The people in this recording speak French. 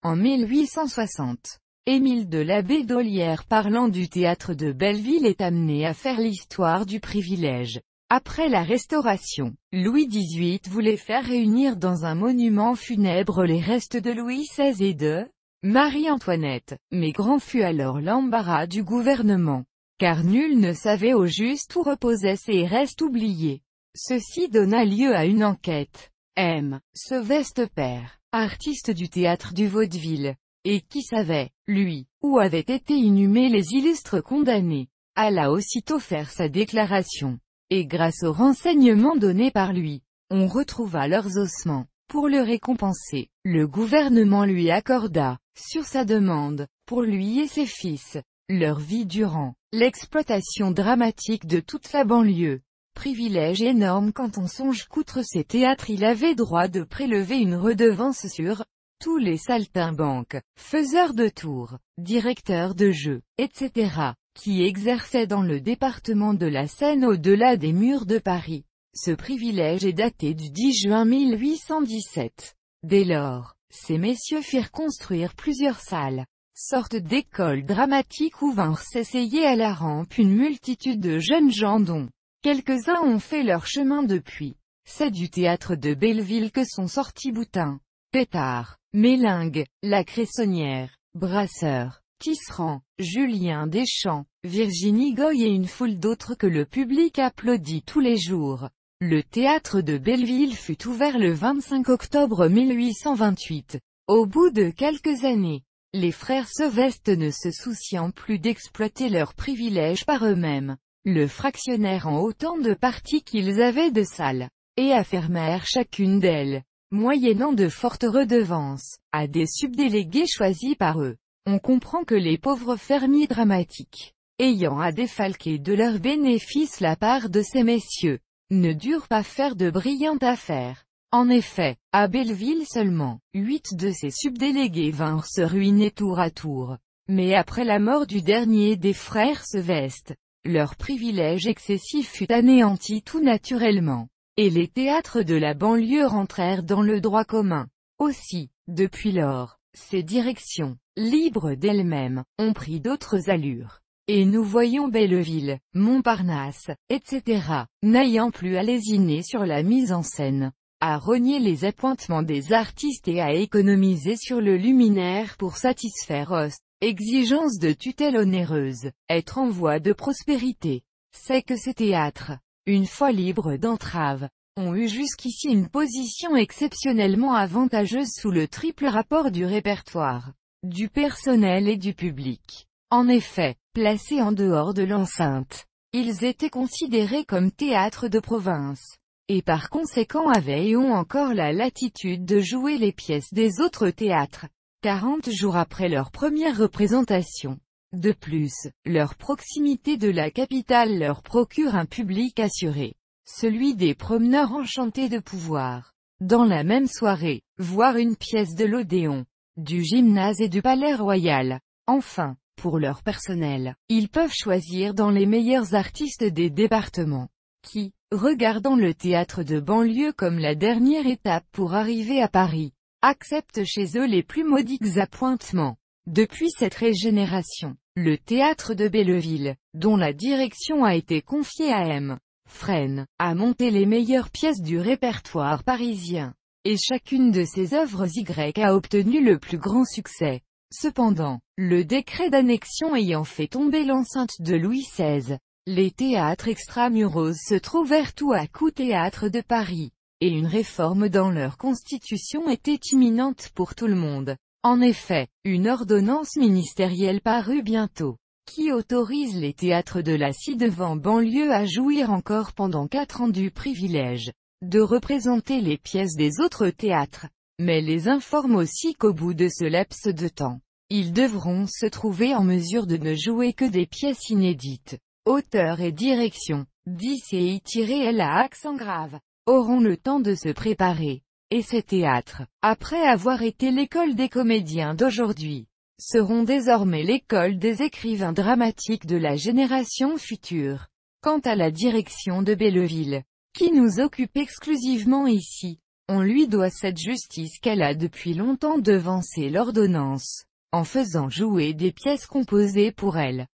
En 1860, Émile de la Bédolière parlant du théâtre de Belleville est amené à faire l'histoire du privilège. Après la Restauration, Louis XVIII voulait faire réunir dans un monument funèbre les restes de Louis XVI et de Marie-Antoinette, mais grand fut alors l'embarras du gouvernement, car nul ne savait au juste où reposaient ces restes oubliés. Ceci donna lieu à une enquête. M. Seveste père, artiste du théâtre du Vaudeville, et qui savait, lui, où avaient été inhumés les illustres condamnés, alla aussitôt faire sa déclaration. Et grâce aux renseignements donnés par lui, on retrouva leurs ossements. Pour le récompenser, le gouvernement lui accorda, sur sa demande, pour lui et ses fils, leur vie durant l'exploitation dramatique de toute la banlieue. Privilège énorme quand on songe qu'outre ces théâtres il avait droit de prélever une redevance sur tous les saltimbanques, faiseurs de tours, directeurs de jeux, etc., qui exerçaient dans le département de la Seine au-delà des murs de Paris. Ce privilège est daté du 10 juin 1817. Dès lors, ces messieurs firent construire plusieurs salles, sortes d'écoles dramatiques où vinrent s'essayer à la rampe une multitude de jeunes gens dont quelques-uns ont fait leur chemin depuis. C'est du théâtre de Belleville que sont sortis Boutin, Pétard, Mélingue, La Cressonnière, Brasseur, Tisserand, Julien Deschamps, Virginie Goy et une foule d'autres que le public applaudit tous les jours. Le théâtre de Belleville fut ouvert le 25 octobre 1828. Au bout de quelques années, les frères Seveste ne se souciant plus d'exploiter leurs privilèges par eux-mêmes, le fractionnèrent en autant de parties qu'ils avaient de salles, et affermèrent chacune d'elles, moyennant de fortes redevances, à des subdélégués choisis par eux. On comprend que les pauvres fermiers dramatiques, ayant à défalquer de leurs bénéfices la part de ces messieurs, ne durent pas faire de brillantes affaires. En effet, à Belleville seulement, 8 de ces subdélégués vinrent se ruiner tour à tour. Mais après la mort du dernier des frères Seveste, leur privilège excessif fut anéanti tout naturellement, et les théâtres de la banlieue rentrèrent dans le droit commun. Aussi, depuis lors, ces directions, libres d'elles-mêmes, ont pris d'autres allures. Et nous voyons Belleville, Montparnasse, etc., n'ayant plus à lésiner sur la mise en scène, à rogner les appointements des artistes et à économiser sur le luminaire pour satisfaire aux exigences de tutelle onéreuse, être en voie de prospérité. C'est que ces théâtres, une fois libres d'entraves, ont eu jusqu'ici une position exceptionnellement avantageuse sous le triple rapport du répertoire, du personnel et du public. En effet, placés en dehors de l'enceinte, ils étaient considérés comme théâtres de province, et par conséquent avaient et ont encore la latitude de jouer les pièces des autres théâtres, 40 jours après leur première représentation. De plus, leur proximité de la capitale leur procure un public assuré, celui des promeneurs enchantés de pouvoir, dans la même soirée, voir une pièce de l'Odéon, du Gymnase et du Palais Royal. Enfin, pour leur personnel, ils peuvent choisir dans les meilleurs artistes des départements, qui, regardant le théâtre de banlieue comme la dernière étape pour arriver à Paris, acceptent chez eux les plus modiques appointements. Depuis cette régénération, le théâtre de Belleville, dont la direction a été confiée à M. Fresne, a monté les meilleures pièces du répertoire parisien, et chacune de ses œuvres Y a obtenu le plus grand succès. Cependant, le décret d'annexion ayant fait tomber l'enceinte de Louis XVI, les théâtres extramuros se trouvèrent tout à coup théâtres de Paris, et une réforme dans leur constitution était imminente pour tout le monde. En effet, une ordonnance ministérielle parut bientôt, qui autorise les théâtres de la ci-devant banlieue à jouir encore pendant 4 ans du privilège de représenter les pièces des autres théâtres, mais les informe aussi qu'au bout de ce laps de temps, ils devront se trouver en mesure de ne jouer que des pièces inédites. Auteur et direction, 10 et I-L à accent grave, auront le temps de se préparer. Et ces théâtres, après avoir été l'école des comédiens d'aujourd'hui, seront désormais l'école des écrivains dramatiques de la génération future. Quant à la direction de Belleville, qui nous occupe exclusivement ici, On lui doit cette justice qu'elle a depuis longtemps devancé l'ordonnance, en faisant jouer des pièces composées pour elle.